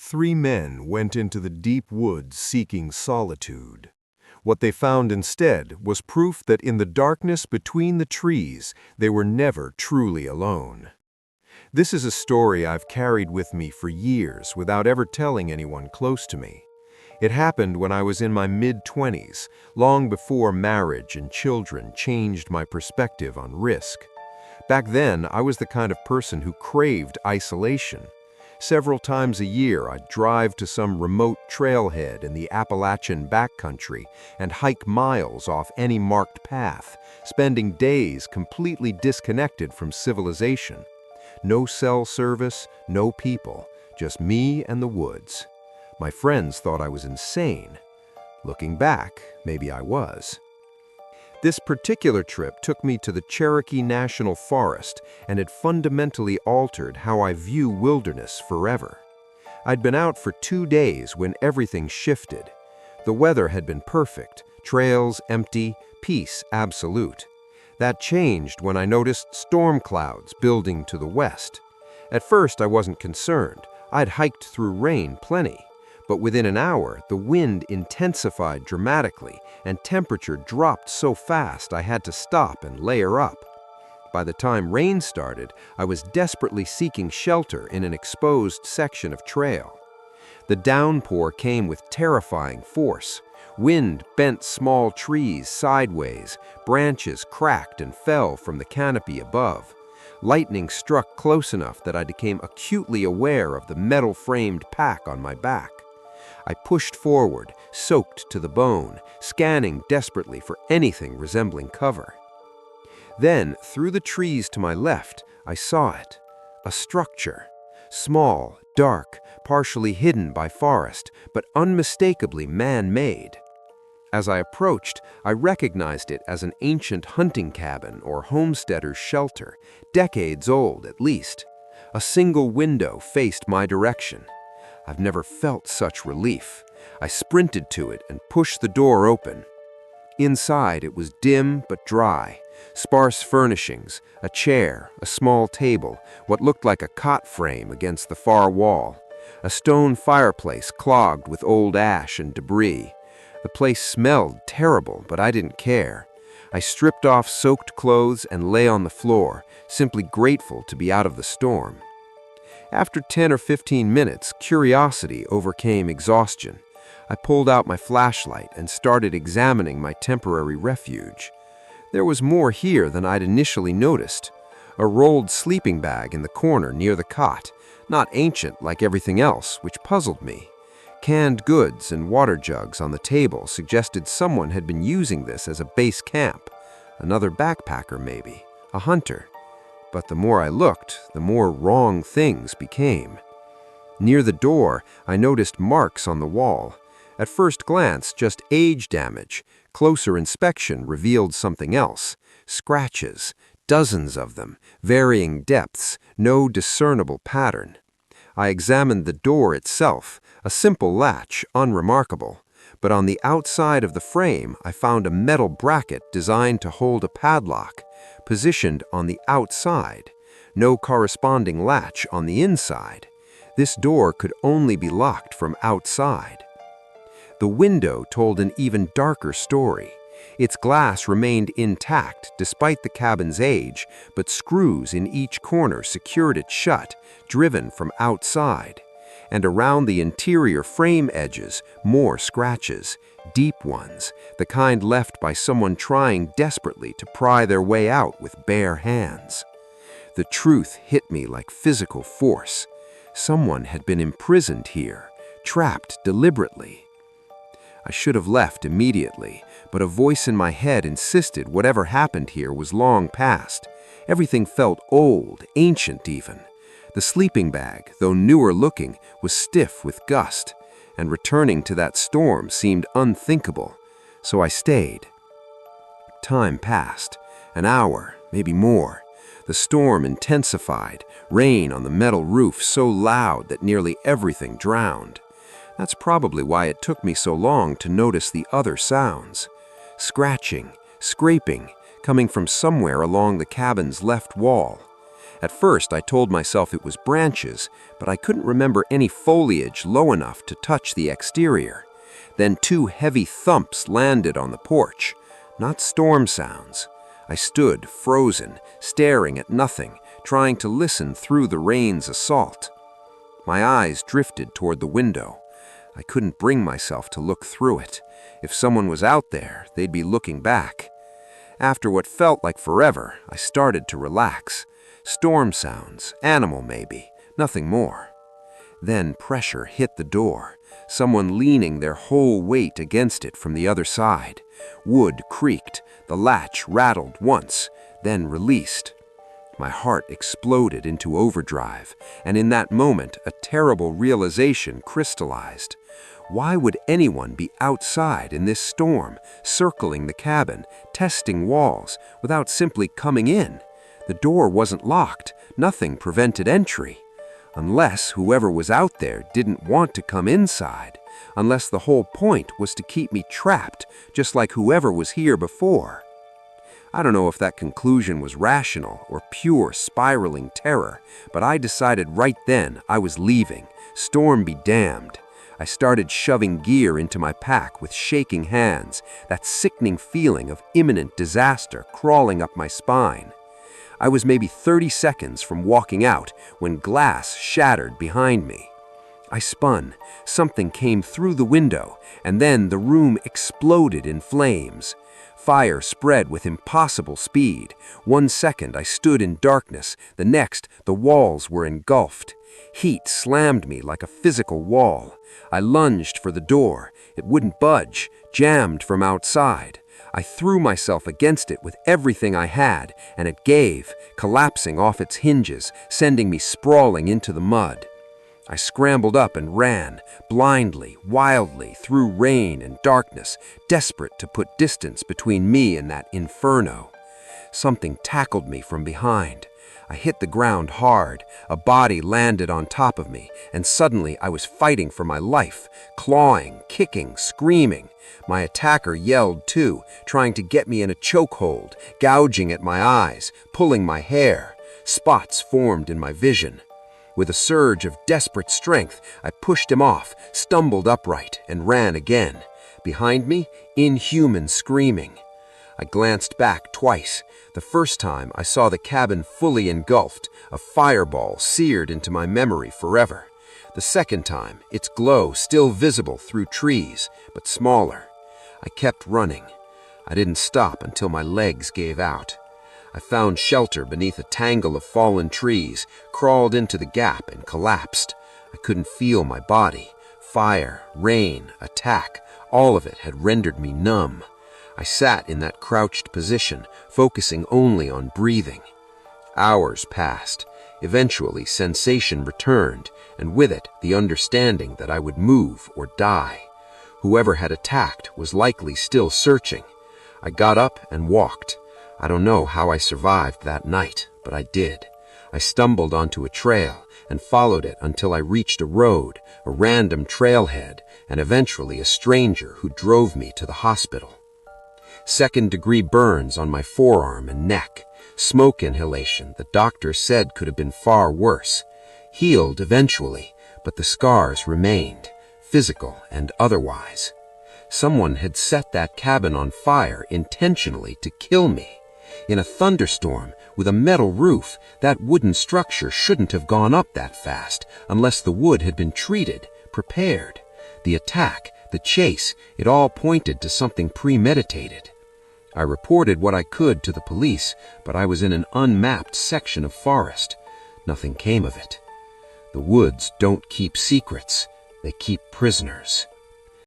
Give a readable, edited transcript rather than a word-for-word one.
Three men went into the deep woods seeking solitude. What they found instead was proof that in the darkness between the trees, they were never truly alone. This is a story I've carried with me for years without ever telling anyone close to me. It happened when I was in my mid-20s, long before marriage and children changed my perspective on risk. Back then, I was the kind of person who craved isolation. Several times a year, I'd drive to some remote trailhead in the Appalachian backcountry and hike miles off any marked path, spending days completely disconnected from civilization. No cell service, no people, just me and the woods. My friends thought I was insane. Looking back, maybe I was. This particular trip took me to the Cherokee National Forest, and it fundamentally altered how I view wilderness forever. I'd been out for 2 days when everything shifted. The weather had been perfect, trails empty, peace absolute. That changed when I noticed storm clouds building to the west. At first, I wasn't concerned. I'd hiked through rain plenty. But within an hour, the wind intensified dramatically, and temperature dropped so fast I had to stop and layer up. By the time rain started, I was desperately seeking shelter in an exposed section of trail. The downpour came with terrifying force. Wind bent small trees sideways, branches cracked and fell from the canopy above. Lightning struck close enough that I became acutely aware of the metal-framed pack on my back. I pushed forward, soaked to the bone, scanning desperately for anything resembling cover. Then, through the trees to my left, I saw it. A structure. Small, dark, partially hidden by forest, but unmistakably man-made. As I approached, I recognized it as an ancient hunting cabin or homesteader's shelter, decades old at least. A single window faced my direction. I've never felt such relief. I sprinted to it and pushed the door open. Inside, it was dim but dry. Sparse furnishings, a chair, a small table, what looked like a cot frame against the far wall, a stone fireplace clogged with old ash and debris. The place smelled terrible, but I didn't care. I stripped off soaked clothes and lay on the floor, simply grateful to be out of the storm. After 10 or 15 minutes, curiosity overcame exhaustion. I pulled out my flashlight and started examining my temporary refuge. There was more here than I'd initially noticed. A rolled sleeping bag in the corner near the cot, not ancient like everything else, which puzzled me. Canned goods and water jugs on the table suggested someone had been using this as a base camp. Another backpacker maybe, a hunter. But the more I looked, the more wrong things became. Near the door, I noticed marks on the wall. At first glance, just age damage. Closer inspection revealed something else. Scratches, dozens of them, varying depths, no discernible pattern. I examined the door itself, a simple latch, unremarkable. But on the outside of the frame, I found a metal bracket designed to hold a padlock, positioned on the outside. No corresponding latch on the inside. This door could only be locked from outside. The window told an even darker story. Its glass remained intact despite the cabin's age, but screws in each corner secured it shut, driven from outside. And around the interior frame edges, more scratches, deep ones, the kind left by someone trying desperately to pry their way out with bare hands. The truth hit me like physical force. Someone had been imprisoned here, trapped deliberately. I should have left immediately, but a voice in my head insisted whatever happened here was long past. Everything felt old, ancient even. The sleeping bag, though newer looking, was stiff with gust, and returning to that storm seemed unthinkable, so I stayed. Time passed, an hour, maybe more. The storm intensified, rain on the metal roof so loud that nearly everything drowned. That's probably why it took me so long to notice the other sounds. Scratching, scraping, coming from somewhere along the cabin's left wall. At first, I told myself it was branches, but I couldn't remember any foliage low enough to touch the exterior. Then 2 heavy thumps landed on the porch. Not storm sounds. I stood, frozen, staring at nothing, trying to listen through the rain's assault. My eyes drifted toward the window. I couldn't bring myself to look through it. If someone was out there, they'd be looking back. After what felt like forever, I started to relax. Storm sounds, animal maybe, nothing more. Then pressure hit the door, someone leaning their whole weight against it from the other side. Wood creaked, the latch rattled once, then released. My heart exploded into overdrive, and in that moment, a terrible realization crystallized. Why would anyone be outside in this storm, circling the cabin, testing walls, without simply coming in? The door wasn't locked, nothing prevented entry. Unless whoever was out there didn't want to come inside. Unless the whole point was to keep me trapped, just like whoever was here before. I don't know if that conclusion was rational or pure spiraling terror, but I decided right then I was leaving. Storm be damned. I started shoving gear into my pack with shaking hands, that sickening feeling of imminent disaster crawling up my spine. I was maybe 30 seconds from walking out when glass shattered behind me. I spun, something came through the window, and then the room exploded in flames. Fire spread with impossible speed. 1 second I stood in darkness, the next the walls were engulfed. Heat slammed me like a physical wall. I lunged for the door. It wouldn't budge, jammed from outside. I threw myself against it with everything I had, and it gave, collapsing off its hinges, sending me sprawling into the mud. I scrambled up and ran, blindly, wildly, through rain and darkness, desperate to put distance between me and that inferno. Something tackled me from behind. I hit the ground hard, a body landed on top of me, and suddenly I was fighting for my life, clawing, kicking, screaming. My attacker yelled too, trying to get me in a chokehold, gouging at my eyes, pulling my hair. Spots formed in my vision. With a surge of desperate strength, I pushed him off, stumbled upright, and ran again. Behind me, inhuman screaming. I glanced back twice. The first time, I saw the cabin fully engulfed, a fireball seared into my memory forever. The second time, its glow still visible through trees, but smaller. I kept running. I didn't stop until my legs gave out. I found shelter beneath a tangle of fallen trees, crawled into the gap, and collapsed. I couldn't feel my body. Fire, rain, attack, all of it had rendered me numb. I sat in that crouched position, focusing only on breathing. Hours passed. Eventually, sensation returned, and with it, the understanding that I would move or die. Whoever had attacked was likely still searching. I got up and walked. I don't know how I survived that night, but I did. I stumbled onto a trail and followed it until I reached a road, a random trailhead, and eventually a stranger who drove me to the hospital. Second-degree burns on my forearm and neck. Smoke inhalation the doctor said could have been far worse. Healed eventually, but the scars remained, physical and otherwise. Someone had set that cabin on fire intentionally to kill me. In a thunderstorm with a metal roof, that wooden structure shouldn't have gone up that fast unless the wood had been treated, prepared. The attack, the chase, it all pointed to something premeditated. I reported what I could to the police, but I was in an unmapped section of forest. Nothing came of it. The woods don't keep secrets, they keep prisoners.